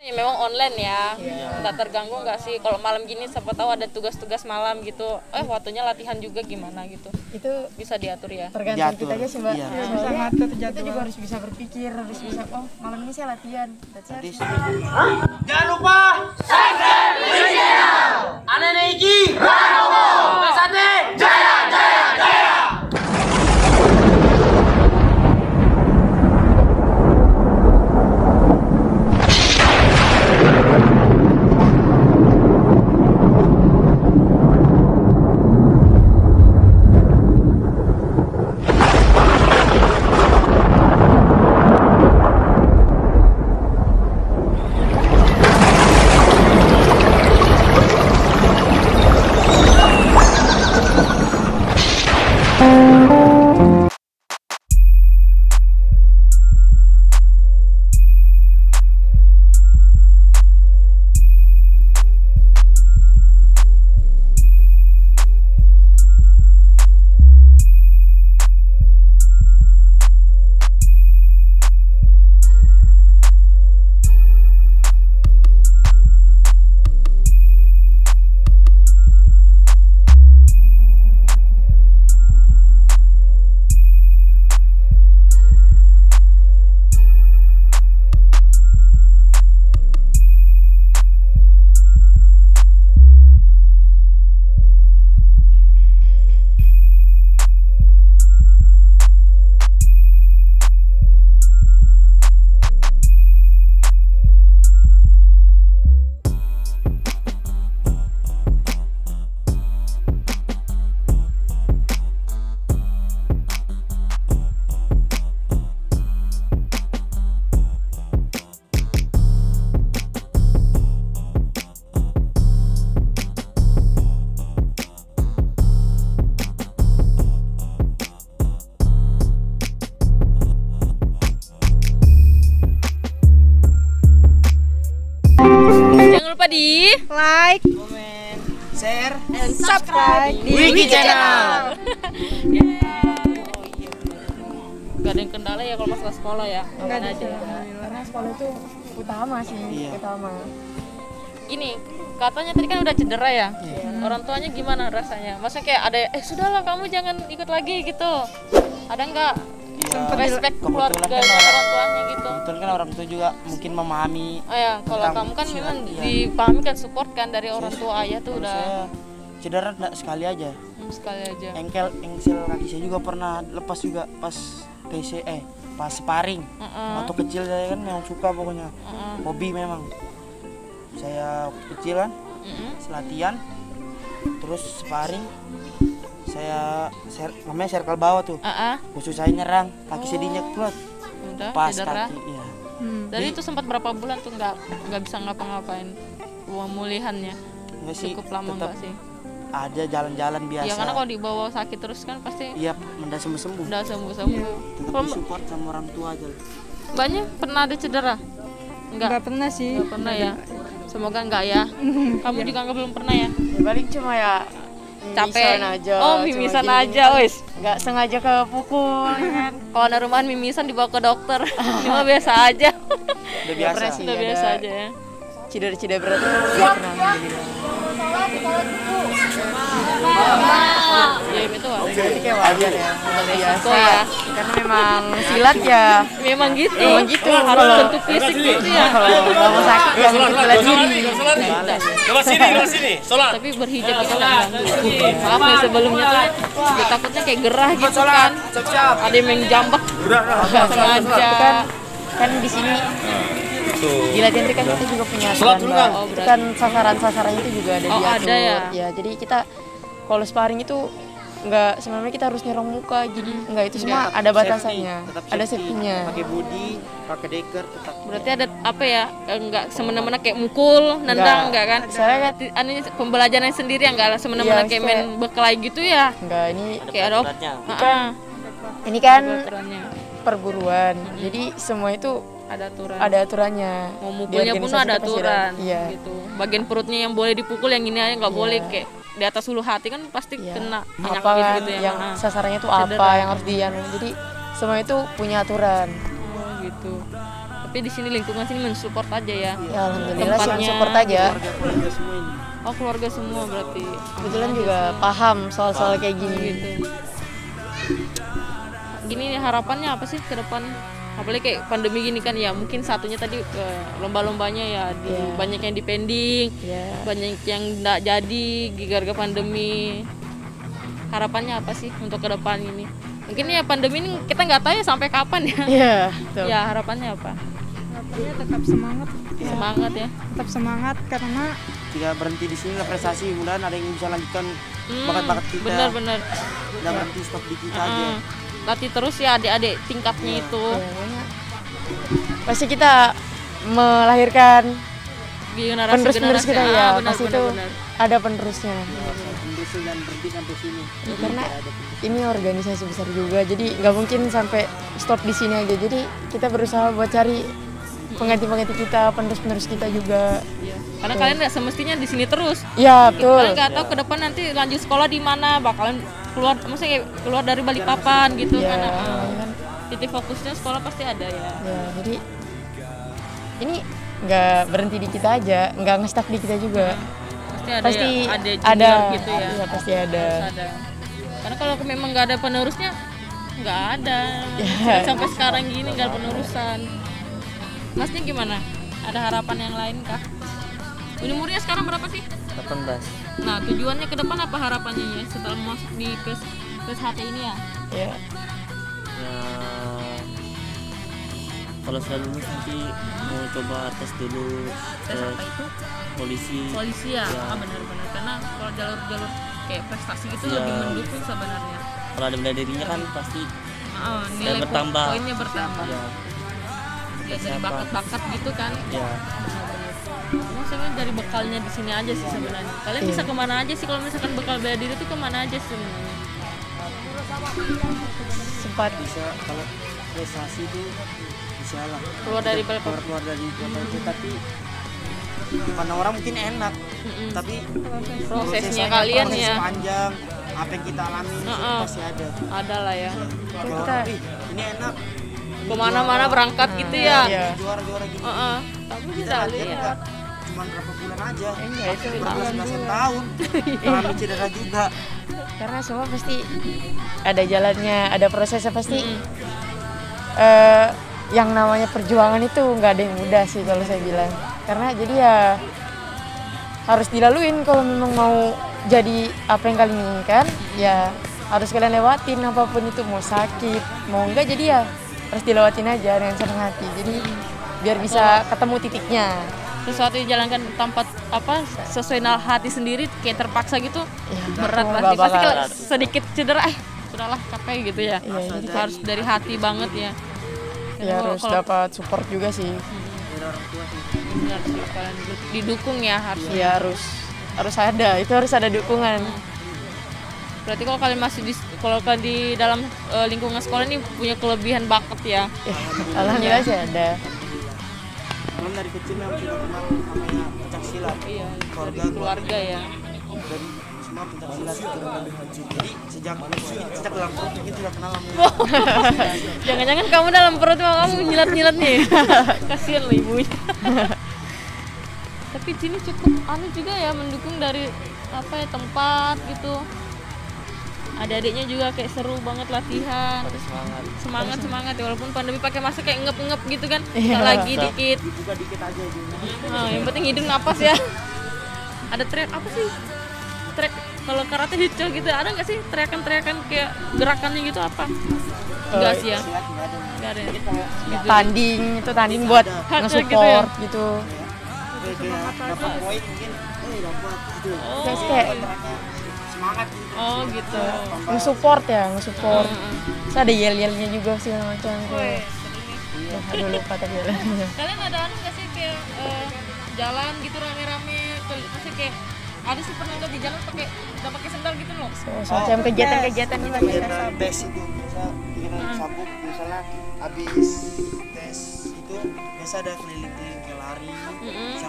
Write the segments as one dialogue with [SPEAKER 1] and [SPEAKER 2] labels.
[SPEAKER 1] Memang online ya, nggak terganggu nggak sih? Kalau malam gini siapa tahu ada tugas-tugas malam gitu, waktunya latihan juga gimana gitu.
[SPEAKER 2] Itu
[SPEAKER 1] bisa diatur ya?
[SPEAKER 2] Tergantung kita aja sih Mbak.
[SPEAKER 3] Iya.
[SPEAKER 2] Bisa ngatur kita juga harus bisa berpikir, harus bisa malam ini saya latihan.
[SPEAKER 4] Jangan lupa subscribe channel Ane Neiki Ranomo Pesate Jaya Jaya Jaya.
[SPEAKER 1] Jangan lupa di
[SPEAKER 2] like,
[SPEAKER 3] Komen, share,
[SPEAKER 2] and subscribe di
[SPEAKER 3] Wiki Channel.
[SPEAKER 1] Gak ada yang kendala ya kalau masalah sekolah ya?
[SPEAKER 2] Enggak ada
[SPEAKER 1] aja.
[SPEAKER 2] karena sekolah itu utama sih,
[SPEAKER 3] Iya.
[SPEAKER 2] utama.
[SPEAKER 1] Ini katanya tadi kan udah cedera ya? Orang tuanya gimana rasanya? Maksudnya kayak ada, sudahlah kamu jangan ikut lagi gitu. Ada nggak respect keluarga
[SPEAKER 3] kebetulan kan
[SPEAKER 1] orang tuanya gitu?
[SPEAKER 3] Betul kan orang tua juga mungkin memahami.
[SPEAKER 1] Oh ya, kalau
[SPEAKER 3] Tentang
[SPEAKER 1] kamu kan
[SPEAKER 3] silat,
[SPEAKER 1] memang
[SPEAKER 3] iya.
[SPEAKER 1] dipahami kan support kan dari orang tua ayah tuh
[SPEAKER 3] Kalau
[SPEAKER 1] udah
[SPEAKER 3] saya cedera enggak sekali aja.
[SPEAKER 1] sekali aja.
[SPEAKER 3] Engsel kaki saya juga pernah lepas juga pas pas sparring. Waktu kecil saya kan memang suka pokoknya. Hobi memang. Saya waktu kecil kan latihan terus sparring. Namanya circle bawah tuh. Khusus saya nyerang, kaki saya diinjak kuat.
[SPEAKER 1] Udah
[SPEAKER 3] Pas
[SPEAKER 1] cedera.
[SPEAKER 3] kaki, iya.
[SPEAKER 1] Jadi itu sempat berapa bulan tuh nggak bisa ngapa-ngapain pemulihannya?
[SPEAKER 3] Enggak sih,
[SPEAKER 1] Cukup lama
[SPEAKER 3] tetap
[SPEAKER 1] nggak sih?
[SPEAKER 3] ada jalan-jalan biasa.
[SPEAKER 1] Ya karena kalau dibawa sakit terus kan pasti
[SPEAKER 3] Iya, mendak sembuh-sembuh.
[SPEAKER 1] udah sembuh-sembuh.
[SPEAKER 3] Tetap
[SPEAKER 1] Kalau
[SPEAKER 3] disupport sama orang tua aja.
[SPEAKER 1] Mbaknya pernah ada cedera?
[SPEAKER 2] Enggak pernah sih.
[SPEAKER 1] Nggak pernah ya. Semoga enggak ya. Kamu juga enggak belum pernah ya?
[SPEAKER 2] Paling cuma ya
[SPEAKER 1] Capek.
[SPEAKER 2] mimisan aja.
[SPEAKER 1] Mimisan
[SPEAKER 2] cuma
[SPEAKER 1] aja, wis.
[SPEAKER 2] Enggak sengaja kepukul kan.
[SPEAKER 1] Kalau ada rumahan mimisan dibawa ke dokter. Ini mah biasa aja.
[SPEAKER 3] Udah biasa.
[SPEAKER 2] pernah sih.
[SPEAKER 1] Udah
[SPEAKER 2] ada
[SPEAKER 1] biasa aja ya.
[SPEAKER 2] Cedera-cedera berat itu nggak pernah alhamdulillah.
[SPEAKER 1] Ya itu wajar.
[SPEAKER 2] Jadi kayak wajar ya, udah biasa.
[SPEAKER 1] ya.
[SPEAKER 2] Karena memang silat ya.
[SPEAKER 1] Memang gitu.
[SPEAKER 2] Memang gitu.
[SPEAKER 1] Harus bentuk fisik gitu ya.
[SPEAKER 2] Kalau nggak mau sakit ya bela diri.
[SPEAKER 4] Keluar sini, sholat.
[SPEAKER 1] Tapi berhijab itu kan ganggu. Maaf nih sebelumnya tuh gue takutnya kayak gerah gitu kan. Ada yang main jambak. Nggak sengaja.
[SPEAKER 2] Kan di sini di latihan itu kan kita juga punya aturan, Mbak.
[SPEAKER 1] Oh,
[SPEAKER 2] Itu kan sasaran-sasarannya itu juga ada
[SPEAKER 1] Oh,
[SPEAKER 2] diatur.
[SPEAKER 1] ada ya?
[SPEAKER 2] Ya, jadi kita kalau sparring itu nggak sebenarnya kita harus nyerang muka, jadi nggak itu semua ada batasannya,
[SPEAKER 3] Tetap
[SPEAKER 2] ada
[SPEAKER 3] safety.
[SPEAKER 2] safety-nya.
[SPEAKER 3] Pakai body, pakai deker tetap.
[SPEAKER 1] Berarti ada apa ya? Enggak semena-mena kayak mukul, nendang enggak kan?
[SPEAKER 2] Saya kan
[SPEAKER 1] Anu pembelajaran sendiri enggak lah semena-mena
[SPEAKER 2] Iya,
[SPEAKER 1] kayak main berkelahi gitu ya.
[SPEAKER 2] nggak ini
[SPEAKER 1] Kayak ada
[SPEAKER 2] ini kan
[SPEAKER 1] aturannya.
[SPEAKER 2] perguruan, jadi semua itu
[SPEAKER 1] Ada aturan.
[SPEAKER 2] ada aturannya.
[SPEAKER 1] Mau
[SPEAKER 2] Di
[SPEAKER 1] mukulnya pun
[SPEAKER 2] organisasi
[SPEAKER 1] ada
[SPEAKER 2] kita pasti
[SPEAKER 1] aturan
[SPEAKER 2] Iya.
[SPEAKER 1] gitu. Bagian perutnya yang boleh dipukul, yang ini aja nggak boleh kayak di atas ulu hati kan pasti
[SPEAKER 2] Iya.
[SPEAKER 1] kena
[SPEAKER 2] Apa kan
[SPEAKER 1] gitu ya.
[SPEAKER 2] yang sasarannya itu
[SPEAKER 1] Cedera.
[SPEAKER 2] apa yang harus dianu. Jadi semua itu punya aturan.
[SPEAKER 1] Oh gitu. Tapi berarti di sini lingkungan sini mensupport aja ya.
[SPEAKER 2] Ya alhamdulillah sih
[SPEAKER 1] Tempatnya.
[SPEAKER 2] support aja.
[SPEAKER 3] keluarga semua ini.
[SPEAKER 1] Oh keluarga semua berarti.
[SPEAKER 2] Kebetulan juga paham soal-soal kayak gini.
[SPEAKER 1] Gitu. Gini nih harapannya apa sih ke depan? Apalagi kayak pandemi gini kan ya, mungkin satunya tadi lomba-lombanya ya banyak yang dipending, banyak yang nggak jadi gara-gara pandemi. Harapannya apa sih untuk ke depan ini? Mungkin ya pandemi ini kita nggak tahu ya sampai kapan ya.
[SPEAKER 2] Iya, betul.
[SPEAKER 1] Ya harapannya apa?
[SPEAKER 5] Harapannya tetap semangat.
[SPEAKER 1] Semangat ya.
[SPEAKER 5] Tetap semangat karena
[SPEAKER 3] Tidak berhenti di sini lah prestasi, mudah-mudahan ada yang bisa lanjutkan bakat-bakat kita.
[SPEAKER 1] Benar-benar.
[SPEAKER 3] Tidak berhenti stop di kita aja.
[SPEAKER 1] Latih terus ya adik-adik tingkatnya itu.
[SPEAKER 2] Pasti kita melahirkan
[SPEAKER 1] Generasi
[SPEAKER 2] penerus-penerus kita ya,
[SPEAKER 1] benar,
[SPEAKER 2] pasti
[SPEAKER 1] benar,
[SPEAKER 2] itu
[SPEAKER 1] benar.
[SPEAKER 2] ada penerusnya.
[SPEAKER 3] Industri dan berhenti sampai sini.
[SPEAKER 2] Ya, karena ini organisasi besar juga, jadi nggak mungkin sampai stop di sini aja. Jadi kita berusaha buat cari pengganti-pengganti kita, penerus-penerus kita juga.
[SPEAKER 1] Iya. Karena kalian nggak semestinya di sini terus.
[SPEAKER 2] Ya betul.
[SPEAKER 1] Kalian nggak tahu ke depan nanti lanjut sekolah di mana, bakalan keluar, maksudnya kayak keluar dari Balikpapan gitu
[SPEAKER 2] Ya,
[SPEAKER 1] kan.
[SPEAKER 2] kan.
[SPEAKER 1] Titik fokusnya sekolah pasti ada ya.
[SPEAKER 2] Ya, jadi ini nggak berhenti di kita aja, nggak nge-stuck di kita juga.
[SPEAKER 1] Pasti ada
[SPEAKER 2] Pasti
[SPEAKER 1] junior
[SPEAKER 2] ada
[SPEAKER 1] gitu ya.
[SPEAKER 2] Iya, pasti ada.
[SPEAKER 1] Harus ada. Karena kalau memang nggak ada penerusnya, nggak ada.
[SPEAKER 2] Ya.
[SPEAKER 1] Sampai sekarang gini nggak ada penerusan. Masnya gimana? Ada harapan yang lain kah? Umurnya sekarang berapa sih?
[SPEAKER 3] 18.
[SPEAKER 1] Nah, tujuannya ke depan apa harapannya ya setelah masuk di PSHT ini ya?
[SPEAKER 2] Ya,
[SPEAKER 6] Ya kalau sudah lulus nanti mau coba tes dulu
[SPEAKER 1] Tes apa itu?
[SPEAKER 6] polisi.
[SPEAKER 1] Polisi ya? Benar-benar. Karena kalau jalur-jalur kayak prestasi gitu
[SPEAKER 6] Ya.
[SPEAKER 1] lebih mendukung sebenarnya.
[SPEAKER 6] Kalau ada bela dirinya kan pasti
[SPEAKER 1] Nilai
[SPEAKER 6] bertambah.
[SPEAKER 1] poinnya bertambah.
[SPEAKER 6] ya
[SPEAKER 1] Ya, dari bakat-bakat gitu kan.
[SPEAKER 6] ya
[SPEAKER 1] Maksudnya dari bekalnya di sini aja sih sebenarnya. Kalian bisa kemana aja sih kalau misalkan bekal bela diri itu kemana aja sih sebenarnya?
[SPEAKER 2] sempat
[SPEAKER 3] Bisa kalau prestasi itu bisa lah.
[SPEAKER 1] Keluar dari
[SPEAKER 3] keluar dari kota itu, tapi mana orang mungkin enak, tapi
[SPEAKER 1] prosesnya kalian
[SPEAKER 3] proses
[SPEAKER 1] ya.
[SPEAKER 3] panjang, apa yang kita alami itu pasti ada.
[SPEAKER 1] Ada lah ya.
[SPEAKER 3] Kalau orang, "Ih, ini enak,
[SPEAKER 1] Kemana-mana berangkat gitu ya.
[SPEAKER 2] Iya.
[SPEAKER 3] juara-juara gini.
[SPEAKER 1] Tapi
[SPEAKER 3] Kita
[SPEAKER 1] bisa
[SPEAKER 3] latihan
[SPEAKER 1] lihat.
[SPEAKER 3] enggak cuma berapa bulan aja,
[SPEAKER 1] itu
[SPEAKER 3] belasan tahun, mengalami cedera juga.
[SPEAKER 2] karena semua pasti ada jalannya, ada prosesnya pasti. Yang namanya perjuangan itu nggak ada yang mudah sih kalau saya bilang. Karena jadi ya harus dilaluin kalau memang mau jadi apa yang kalian inginkan, ya harus kalian lewatin apapun itu, mau sakit, mau enggak, jadi ya harus dilewatin aja dengan senang hati. Jadi biar bisa ketemu titiknya.
[SPEAKER 1] Sesuatu dijalankan tanpa sesuai hati sendiri kayak terpaksa gitu, berat
[SPEAKER 2] nggak
[SPEAKER 1] pasti. Pasti
[SPEAKER 2] bakal.
[SPEAKER 1] kalau sedikit cedera sudahlah capek gitu ya.
[SPEAKER 2] Iya, jadi
[SPEAKER 1] Harus dari hati banget ya.
[SPEAKER 2] ya harus dapat support juga sih.
[SPEAKER 1] Benar sih, kalian didukung ya harus.
[SPEAKER 2] Ya harus ada, itu harus ada dukungan.
[SPEAKER 1] Berarti kalau kalian masih kalau kalian di dalam lingkungan sekolah ini punya kelebihan bakat ya.
[SPEAKER 2] Alhamdulillah sih ada.
[SPEAKER 3] Kalau dari kecil memang sudah kenal namanya pencak silat.
[SPEAKER 1] Iya,
[SPEAKER 3] Keluarga
[SPEAKER 1] keluarga ya.
[SPEAKER 3] dari semua pencak silat. Jadi sejak dalam perut mungkin sudah kenal namanya.
[SPEAKER 1] Jangan-jangan kamu dalam perut mau kamu nyilat-nyilat nih. Kasihan lah ibunya. Tapi sini cukup anu juga ya, mendukung dari tempat gitu. Adik-adiknya juga kayak seru banget latihan. Semangat ya, walaupun pandemi pakai masker kayak ngep gitu kan. Nggak lagi dikit.
[SPEAKER 3] Juga dikit aja gitu.
[SPEAKER 1] Yang penting hidung napas ya. Ada teriak apa sih? Teriak kalau karate hijau gitu, ada nggak sih teriakan-teriakan kayak gerakannya gitu apa? Enggak sih ya.
[SPEAKER 3] Silat nggak ada.
[SPEAKER 1] Enggak ada.
[SPEAKER 2] Tanding buat nge-support gitu.
[SPEAKER 3] Kayak dapat poin mungkin, dapat gitu.
[SPEAKER 2] Terus kayak
[SPEAKER 3] Semangat gitu.
[SPEAKER 1] Oh gitu.
[SPEAKER 2] nge-support. Terus ada yel-yelnya juga segala macam. Aduh lupa tadi yel-yelnya.
[SPEAKER 1] Kalian ada anu nggak sih kayak jalan gitu rame-rame? Maksudnya kayak ada sih pernah nggak di jalan nggak pakai sendal gitu loh?
[SPEAKER 2] Semacam kegiatan-kegiatan gitu.
[SPEAKER 3] Kegiatan tes itu biasa kita sabuk misalnya habis tes itu biasa ada keliling-keliling ke lari.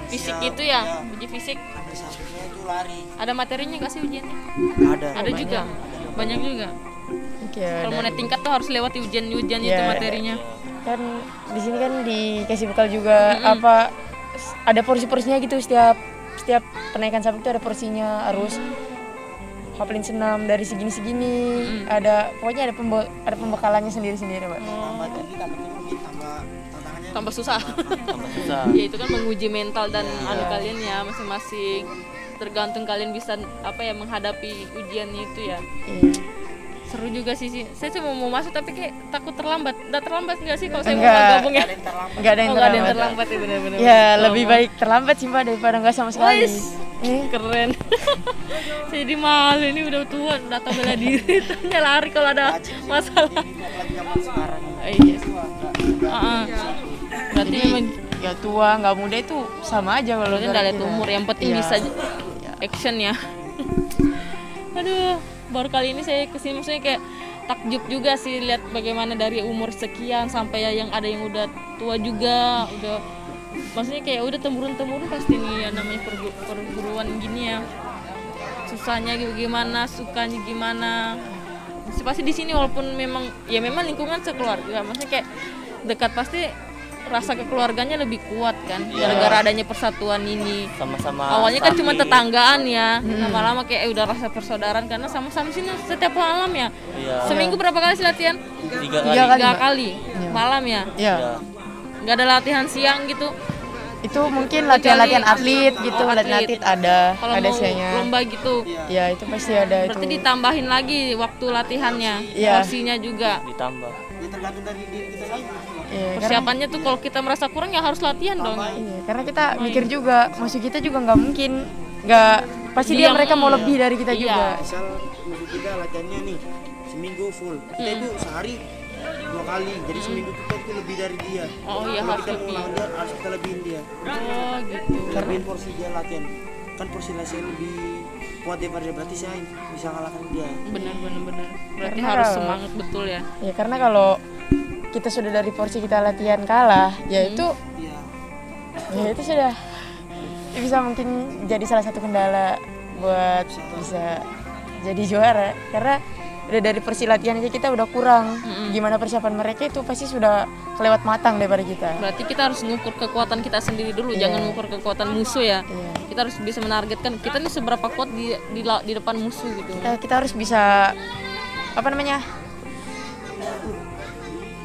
[SPEAKER 1] Fisik gitu ya, uji fisik.
[SPEAKER 3] Ada sabuknya itu lari.
[SPEAKER 1] Ada materinya nggak sih ujiannya?
[SPEAKER 3] Ada.
[SPEAKER 1] Ada juga, banyak juga.
[SPEAKER 2] Oke,
[SPEAKER 1] Kalau mau naik tingkat tuh harus lewati ujian itu
[SPEAKER 2] Iya.
[SPEAKER 1] materinya.
[SPEAKER 2] kan di sini kan dikasih bekal juga apa ada porsi-porsinya gitu, setiap penaikan sabuk itu ada porsinya, harus hafalin senam dari segini ada pokoknya ada pembekalannya sendiri-sendiri, Pak.
[SPEAKER 1] Tambah susah. Ya itu kan menguji mental dan kalian ya masing-masing, tergantung kalian bisa menghadapi ujiannya itu ya. Seru juga sih. Saya cuma mau masuk tapi kayak takut terlambat. Udah terlambat nggak sih kalau saya mau gabung ya?
[SPEAKER 2] Nggak ada yang terlambat
[SPEAKER 1] ya, benar-benar.
[SPEAKER 2] Ya lebih baik terlambat sih, Pak, daripada nggak sama sekali.
[SPEAKER 1] Keren. Saya jadi malu, ini udah tua, datang bela diri, tanya lari kalau ada masalah. Iya. Berarti memang
[SPEAKER 2] ya tua nggak muda itu sama aja kalau
[SPEAKER 1] nggak lihat umur, yang penting bisa action ya. Aduh, baru kali ini saya kesini maksudnya kayak takjub juga sih lihat bagaimana dari umur sekian sampai yang ada yang udah tua juga, udah maksudnya kayak udah temurun pasti nih ya namanya perguruan gini ya, susahnya gimana, sukanya gimana. Pasti di sini walaupun memang lingkungan sekeluarga, maksudnya kayak dekat, pasti rasa kekeluarganya lebih kuat kan, gara-gara adanya persatuan ini.
[SPEAKER 6] Sama-sama.
[SPEAKER 1] Awalnya kan cuma tetanggaan ya, lama-lama kayak udah rasa persaudaraan karena sama-sama sini setiap malam ya. Seminggu berapa kali sih latihan?
[SPEAKER 6] 3
[SPEAKER 1] kali. Malam ya. Nggak ada latihan siang gitu.
[SPEAKER 2] Itu mungkin latihan atlet gitu, latihan atlet ada siangnya.
[SPEAKER 1] Lomba gitu.
[SPEAKER 2] Ya itu pasti ada.
[SPEAKER 1] Berarti
[SPEAKER 2] itu
[SPEAKER 1] ditambahin lagi waktu latihannya, porsinya juga.
[SPEAKER 6] Ditambah.
[SPEAKER 3] Tergantung dari diri kita lagi.
[SPEAKER 1] Persiapannya tuh kalau kita merasa kurang ya harus latihan dong.
[SPEAKER 2] Karena kita mikir juga, musuh kita juga nggak mungkin, pasti mereka mau lebih dari kita juga.
[SPEAKER 3] Misal musuh kita latihannya nih seminggu full, kita itu sehari 2 kali, jadi seminggu kita itu lebih dari dia.
[SPEAKER 1] Oh iya, harus
[SPEAKER 3] kita
[SPEAKER 1] lebih.
[SPEAKER 3] mau dia, harus kita lebihin dia.
[SPEAKER 1] Oh gitu.
[SPEAKER 3] Lebihin porsi dia latihan, kan porsi latihan lebih kuat daripada dia, berarti saya bisa ngalahkan dia.
[SPEAKER 1] Benar. Berarti
[SPEAKER 2] Karena
[SPEAKER 1] harus semangat betul ya.
[SPEAKER 2] Ya karena kalau kita sudah dari porsi kita latihan kalah, ya itu sudah bisa mungkin jadi salah satu kendala buat bisa jadi juara, karena udah dari porsi latihan aja kita udah kurang. Gimana persiapan mereka itu pasti sudah kelewat matang daripada kita.
[SPEAKER 1] Berarti kita harus ngukur kekuatan kita sendiri dulu, jangan ngukur kekuatan musuh ya. Kita harus bisa menargetkan kita nih seberapa kuat di depan musuh gitu.
[SPEAKER 2] Kita harus bisa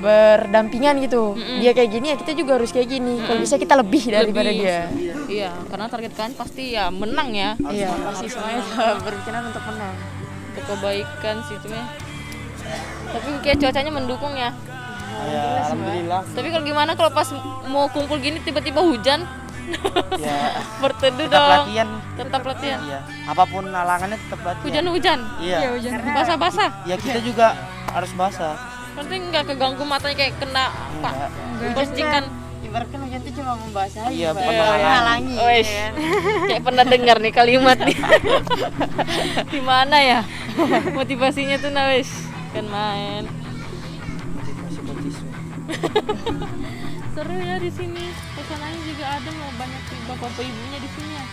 [SPEAKER 2] berdampingan gitu. Dia kayak gini ya kita juga harus kayak gini. Kalau bisa kita lebih daripada dia.
[SPEAKER 1] Iya, karena target kalian pasti ya menang ya.
[SPEAKER 2] Iya, pasti semuanya berbicara untuk menang.
[SPEAKER 1] Untuk kebaikan sih cuma. Tapi kayak cuacanya mendukung ya.
[SPEAKER 3] Ya, alhamdulillah.
[SPEAKER 1] Tapi kalau gimana kalau pas mau kumpul gini tiba-tiba hujan?
[SPEAKER 3] Ya,
[SPEAKER 1] berteduh
[SPEAKER 3] tetap
[SPEAKER 1] dong.
[SPEAKER 3] latihan.
[SPEAKER 1] Tetap latihan.
[SPEAKER 3] Iya. Apapun halangannya tetap latihan.
[SPEAKER 1] Hujan-hujan.
[SPEAKER 3] Iya.
[SPEAKER 1] Basah-basah.
[SPEAKER 3] Ya kita juga harus basah.
[SPEAKER 1] Nanti nggak keganggu matanya kayak kena percikan.
[SPEAKER 2] Ibaratkan hujan itu cuma membasahi.
[SPEAKER 3] Iya, bukan
[SPEAKER 2] menghalangi.
[SPEAKER 1] Kayak pernah dengar nih kalimat nih. Di mana ya? Motivasinya tuh nawes kan main. Seru ya di sini. Pesanannya juga ada, mau banyak bapak ibunya di sini ya.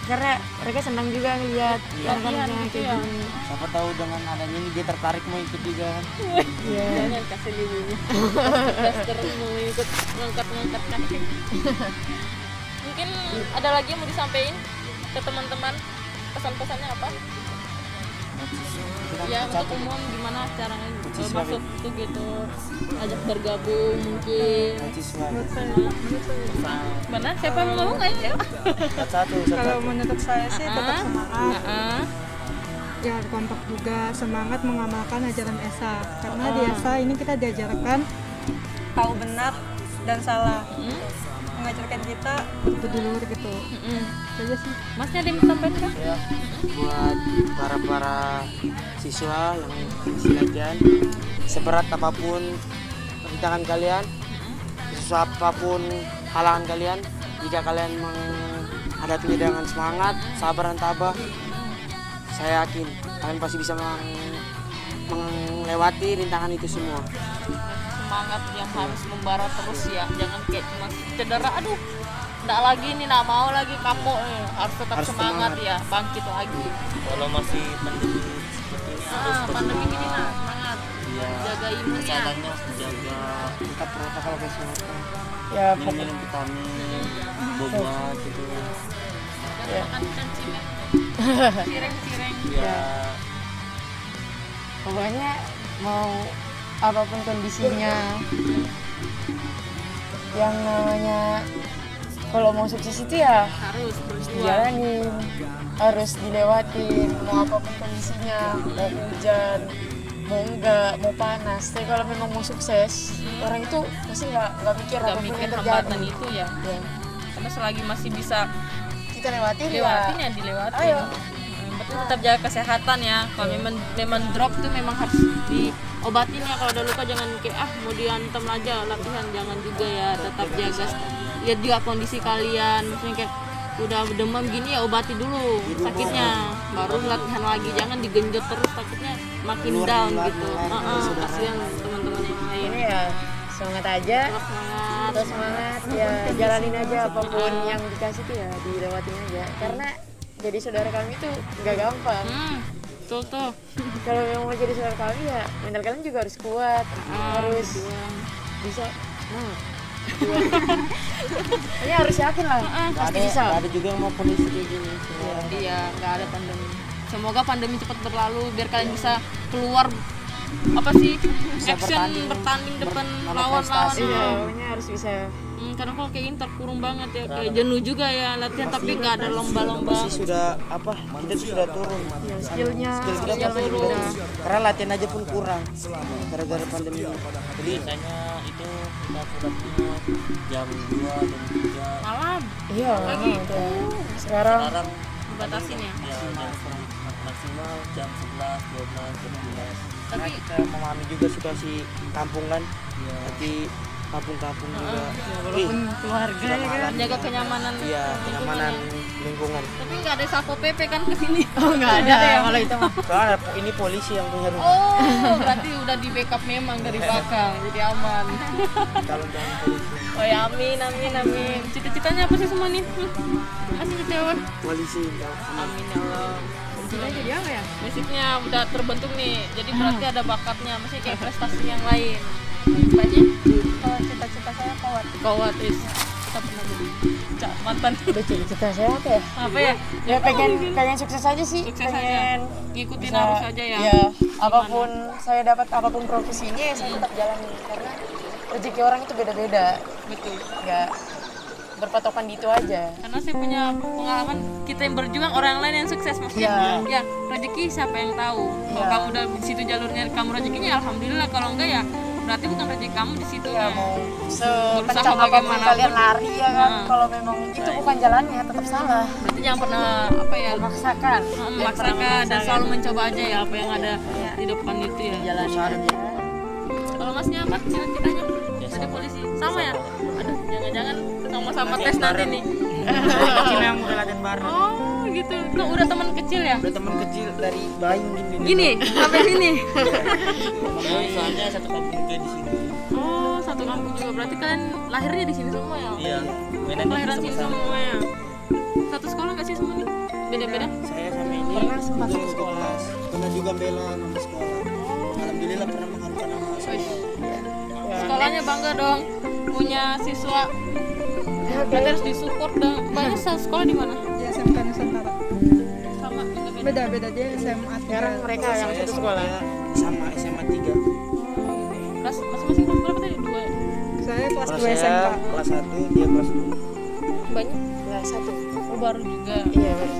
[SPEAKER 2] Karena mereka senang juga ngeliat
[SPEAKER 1] Latihan gitu ya.
[SPEAKER 3] Siapa tahu dengan adanya ini dia tertarik mau ikut juga kan.
[SPEAKER 1] Jangan kasih ibunya. Terus mau ikut ngangkat kaki. Mungkin ada lagi yang mau disampaikan ke teman-teman, pesan-pesannya apa? Ya untuk umum gimana caranya masuk tuh gitu, ajak bergabung mungkin. Mana siapa yang mau ngomong aja?
[SPEAKER 5] Kalau menurut saya sih tetap semangat. Ya kompak juga, semangat mengamalkan ajaran ESA. Karena di ESA ini kita diajarkan tahu benar dan salah. Mengajarkan kita berdulur gitu. Saja sih.
[SPEAKER 1] Masnya ada yang disampaikan?
[SPEAKER 3] Ya, buat para siswa yang isi latihan, seberat apapun rintangan kalian, susah apapun halangan kalian, jika kalian menghadapinya dengan semangat, sabar dan tabah, saya yakin kalian pasti bisa melewati rintangan itu semua.
[SPEAKER 1] Semangat yang harus membara terus ya, jangan kayak cuma cedera, aduh nggak lagi nih, nggak mau lagi kapok, harus tetap semangat ya, bangkit lagi.
[SPEAKER 6] Kalau masih pandemi seperti ini,
[SPEAKER 1] Pandemi gini nah, semangat.
[SPEAKER 6] Iya, ya
[SPEAKER 1] jaga imunnya.
[SPEAKER 6] kesehatannya harus dijaga,
[SPEAKER 3] Tetap protokol kesehatan.
[SPEAKER 2] Ya
[SPEAKER 6] minum vitamin, buah gitu
[SPEAKER 2] Ya.
[SPEAKER 1] Makan ikan cimet, cireng-cireng.
[SPEAKER 6] ya.
[SPEAKER 2] Pokoknya mau apapun kondisinya, yang namanya kalau mau sukses itu ya
[SPEAKER 1] Harus berjuang.
[SPEAKER 2] dijalanin, harus dilewatin, mau apapun kondisinya, mau hujan, mau enggak, mau panas. Tapi kalau memang mau sukses, orang itu pasti nggak mikir
[SPEAKER 1] Gak
[SPEAKER 2] apapun
[SPEAKER 1] mikir
[SPEAKER 2] yang terjadi.
[SPEAKER 1] hambatan itu ya.
[SPEAKER 2] Ya.
[SPEAKER 1] Karena selagi masih bisa
[SPEAKER 2] Kita lewatin,
[SPEAKER 1] lewatin
[SPEAKER 2] ya.
[SPEAKER 1] ya dilewatin.
[SPEAKER 2] Ayo.
[SPEAKER 1] Yang penting tetap jaga kesehatan ya. Kalau memang drop tuh memang harus diobatin ya. Kalau ada luka jangan kayak mau diantem aja latihan, jangan juga ya. Tetap jaga, lihat juga kondisi kalian. Maksudnya kayak udah demam gini ya obati dulu sakitnya, baru latihan lagi. Jangan digenjot terus, takutnya makin
[SPEAKER 3] Keluar
[SPEAKER 1] down
[SPEAKER 3] lagi,
[SPEAKER 1] gitu.
[SPEAKER 3] lagi.
[SPEAKER 1] Kasihan teman-teman yang lain.
[SPEAKER 2] Ini ya semangat aja.
[SPEAKER 1] Semangat.
[SPEAKER 2] Terus semangat ya, jalanin aja apapun yang dikasih tuh ya dilewatin aja. Karena jadi saudara kami itu nggak gampang.
[SPEAKER 1] Betul tuh.
[SPEAKER 2] Kalau memang mau jadi saudara kami ya mental kalian juga harus kuat, harus bisa. Ini harus yakin lah, pasti bisa.
[SPEAKER 3] Nggak ada juga yang mau kondisi kayak gini. Semua.
[SPEAKER 1] Iya, nggak ada pandemi. Semoga pandemi cepat berlalu biar kalian bisa keluar apa sih action bertanding depan lawan-lawan.
[SPEAKER 2] Iya, pokoknya harus bisa.
[SPEAKER 1] Karena kalau kayak gini terkurung banget ya, kayak jenuh juga ya latihan tapi nggak ada lomba-lomba.
[SPEAKER 3] Pasti sudah kita tuh sudah turun.
[SPEAKER 2] Ya, skillnya
[SPEAKER 3] Kita pasti turun. Karena latihan aja pun kurang gara-gara pandemi. Jadi
[SPEAKER 6] Biasanya itu kita pulangnya jam 2 jam 3.
[SPEAKER 1] Malam
[SPEAKER 2] iya. Sekarang
[SPEAKER 6] Sekarang
[SPEAKER 1] dibatasin ya.
[SPEAKER 6] ya jam maksimal jam 11, 12, jam 11.
[SPEAKER 3] karena kita memahami juga situasi kampung kan. Nanti kampung-kampung juga.
[SPEAKER 2] walaupun keluarga ya kan.
[SPEAKER 1] Menjaga kenyamanan.
[SPEAKER 3] Iya, kenyamanan lingkungan.
[SPEAKER 1] Tapi nggak ada Satpol PP kan ke sini.
[SPEAKER 2] Oh nggak ada ya kalau itu mah.
[SPEAKER 3] Soalnya ini polisi yang punya rumah.
[SPEAKER 1] Oh, berarti udah di backup memang dari belakang, jadi aman.
[SPEAKER 3] Kalau jangan polisi.
[SPEAKER 1] Oh ya, amin, amin, amin. Cita-citanya apa sih semua nih? Masih kecewa.
[SPEAKER 3] Polisi enggak.
[SPEAKER 1] Amin ya Allah.
[SPEAKER 2] Cita jadi apa ya?
[SPEAKER 1] Basicnya udah terbentuk nih, jadi berarti ada bakatnya, masih kayak prestasi yang lain. Banyak.
[SPEAKER 5] Kalau cita-cita saya
[SPEAKER 1] Kawat is. Kita pernah jadi mantan.
[SPEAKER 2] Udah cita-cita saya apa ya?
[SPEAKER 1] Apa ya?
[SPEAKER 2] Ya pengen sukses aja sih.
[SPEAKER 1] Sukses aja.
[SPEAKER 2] pengen
[SPEAKER 1] Ngikutin
[SPEAKER 2] bisa-
[SPEAKER 1] arus aja ya.
[SPEAKER 2] Iya, apapun saya dapat apapun profesinya ya saya tetap jalani karena rezeki orang itu beda-beda.
[SPEAKER 1] Betul.
[SPEAKER 2] Nggak berpatokan di itu aja.
[SPEAKER 1] Karena saya punya pengalaman kita yang berjuang orang lain yang sukses maksudnya. Ya, rezeki siapa yang tahu. Kalau kamu udah di situ jalurnya kamu rezekinya alhamdulillah, kalau enggak ya berarti bukan rezeki kamu di situ
[SPEAKER 2] Ya
[SPEAKER 1] ya.
[SPEAKER 2] mau
[SPEAKER 1] Berusaha
[SPEAKER 2] sekencang apapun
[SPEAKER 1] bagaimanapun.
[SPEAKER 2] kalian lari ya kan,
[SPEAKER 1] Nah.
[SPEAKER 2] kalau memang itu bukan jalannya tetap salah.
[SPEAKER 1] Berarti jangan pernah apa ya
[SPEAKER 2] Memaksakan.
[SPEAKER 1] memaksakan dan selalu mencoba aja ya apa yang ada di depan itu ya.
[SPEAKER 2] Jalannya aja.
[SPEAKER 1] Kalau masnya apa cita-citanya? Jadi polisi. Sama ya? Aduh, jangan-jangan sama-sama tes nanti nih.
[SPEAKER 3] Dari kecil yang udah latihan bareng.
[SPEAKER 1] Oh, gitu. Nah, udah teman kecil ya?
[SPEAKER 3] Udah teman kecil dari bayi gini.
[SPEAKER 1] Gini, sampai sini.
[SPEAKER 6] Soalnya satu kampung kayak di sini.
[SPEAKER 1] Oh, satu kampung juga. Berarti kalian lahirnya di sini semua ya?
[SPEAKER 6] Iya, mainan
[SPEAKER 1] Kelahiran sini
[SPEAKER 6] sama-sama.
[SPEAKER 1] semua ya? Satu sekolah nggak sih semua nih? Beda-beda?
[SPEAKER 3] Saya sama ini
[SPEAKER 2] Pernah sempat
[SPEAKER 3] juga
[SPEAKER 2] satu sekolah.
[SPEAKER 3] Pernah juga bela nama sekolah. Alhamdulillah pernah mengharumkan nama saya.
[SPEAKER 1] Sekolahnya bangga dong punya siswa. Berarti harus disupport dong. Banyak sekolah di mana?
[SPEAKER 5] di SMK Nusantara.
[SPEAKER 1] Sama juga beda.
[SPEAKER 5] Beda-beda dia SMA
[SPEAKER 2] Sekarang mereka yang
[SPEAKER 3] Saya
[SPEAKER 2] satu sekolah.
[SPEAKER 3] sama SMA 3.
[SPEAKER 1] Kelas masing-masing kelas berapa tadi? 2.
[SPEAKER 5] Saya kelas
[SPEAKER 3] Kalau
[SPEAKER 5] 2
[SPEAKER 3] saya
[SPEAKER 5] SMK.
[SPEAKER 3] kelas 1, dia kelas 2.
[SPEAKER 1] Banyak.
[SPEAKER 2] Kelas 1.
[SPEAKER 1] Oh, baru juga.
[SPEAKER 2] Iya baru.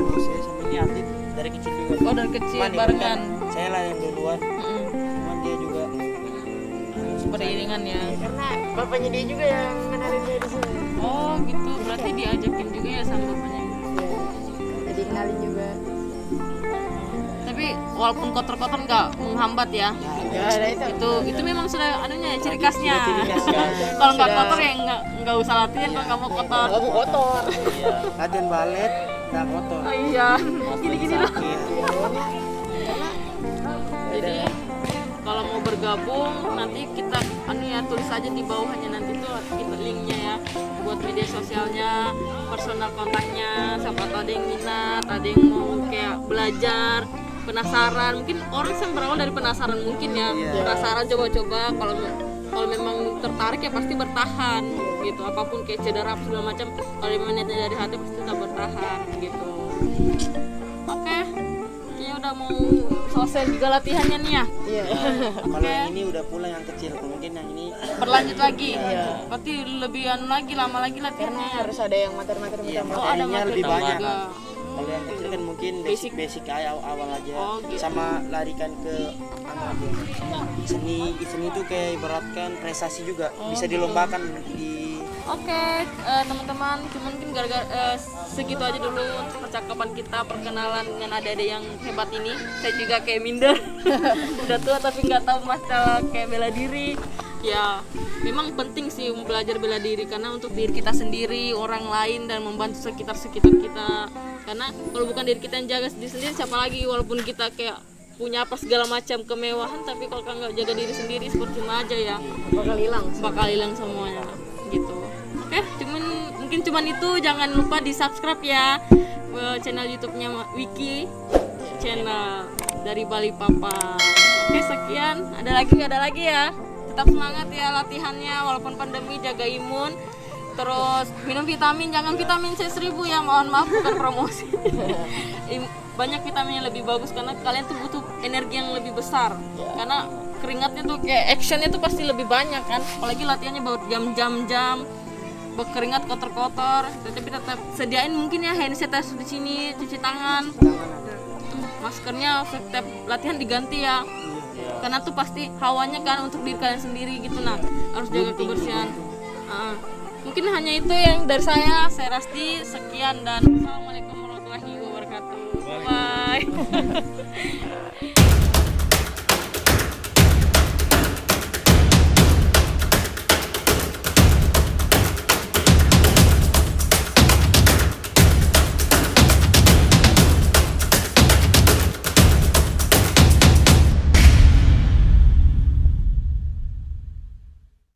[SPEAKER 3] Kalau saya sama ini atlet dari kecil juga.
[SPEAKER 1] Oh, dari kecil
[SPEAKER 3] Cuman
[SPEAKER 1] barengan.
[SPEAKER 3] kan saya lah yang duluan.
[SPEAKER 1] Mm-mm.
[SPEAKER 3] Cuman dia juga
[SPEAKER 1] Beriringan ya.
[SPEAKER 2] Karena bapaknya dia juga yang kenalin dia di sini.
[SPEAKER 1] Oh, gitu. Berarti diajakin juga ya sama bapaknya.
[SPEAKER 2] Iya. Jadi kenalin juga.
[SPEAKER 1] Tapi walaupun kotor-kotor nggak menghambat ya.
[SPEAKER 2] Ya ada itu.
[SPEAKER 1] Itu memang sudah anunya ya, ciri khasnya.
[SPEAKER 3] khas, ya.
[SPEAKER 1] Kalau nggak
[SPEAKER 2] Sudah.
[SPEAKER 1] kotor ya nggak usah latihan kalau nggak mau kotor.
[SPEAKER 2] Lagu kotor.
[SPEAKER 3] latihan balet nggak kotor.
[SPEAKER 1] Oh iya, gini-gini loh. Jadi kalau mau bergabung nanti kita tulis aja di bawahnya nanti tuh kita linknya ya buat media sosialnya, personal kontaknya, siapa tahu ada yang minat, ada yang mau kayak belajar penasaran, mungkin orang yang berawal dari penasaran mungkin ya, penasaran coba-coba, kalau memang tertarik ya pasti bertahan gitu, apapun kayak cedera segala macam, kalau memang niatnya dari hati pasti tetap bertahan gitu. Oke, kayaknya udah mau selesai juga latihannya nih ya.
[SPEAKER 3] Kalau yang ini udah pulang yang kecil, mungkin yang ini
[SPEAKER 1] Berlanjut lagi, berarti lebih lagi lama lagi latihannya.
[SPEAKER 2] Harus ada yang materi-materi
[SPEAKER 3] Iya,
[SPEAKER 2] minta
[SPEAKER 1] ada
[SPEAKER 3] materinya lebih
[SPEAKER 1] materi
[SPEAKER 3] banyak.
[SPEAKER 1] juga.
[SPEAKER 3] Kalau yang kecil kan mungkin basic awal aja,
[SPEAKER 1] gitu.
[SPEAKER 3] sama larikan ke aja. Seni itu kayak ibaratkan prestasi juga, bisa dilombakan di.
[SPEAKER 1] Oke, teman-teman, cuman mungkin gara-gara segitu aja dulu percakapan kita, perkenalan dengan adik-adik yang hebat ini. Saya juga kayak minder, udah tua tapi nggak tahu masalah kayak bela diri. Ya, memang penting sih belajar bela diri karena untuk diri kita sendiri, orang lain, dan membantu sekitar kita. Karena kalau bukan diri kita yang jaga diri sendiri, siapa lagi? Walaupun kita kayak punya apa segala macam kemewahan, tapi kalau nggak jaga diri sendiri percuma aja ya. Bakal hilang semuanya gitu. Oke, mungkin cuman itu. Jangan lupa di subscribe ya channel YouTube-nya Wiki, channel dari Bali Papa. Oke, sekian. Ada lagi ya. Tetap semangat ya latihannya, walaupun pandemi, jaga imun. Terus minum vitamin, jangan vitamin C1000 ya, mohon maaf bukan promosi. Banyak vitamin yang lebih bagus karena kalian tuh butuh energi yang lebih besar. Karena keringatnya tuh kayak actionnya tuh pasti lebih banyak kan. Apalagi latihannya baru jam-jam berkeringat kotor-kotor. Tapi tetap sediain mungkin ya hand sanitizer di sini, cuci tangan. Maskernya setiap latihan diganti ya. Karena tuh pasti hawanya kan untuk diri kalian sendiri gitu, nah harus jaga kebersihan. Mungkin hanya itu yang dari saya Rasti, sekian dan assalamualaikum warahmatullahi wabarakatuh. Bye.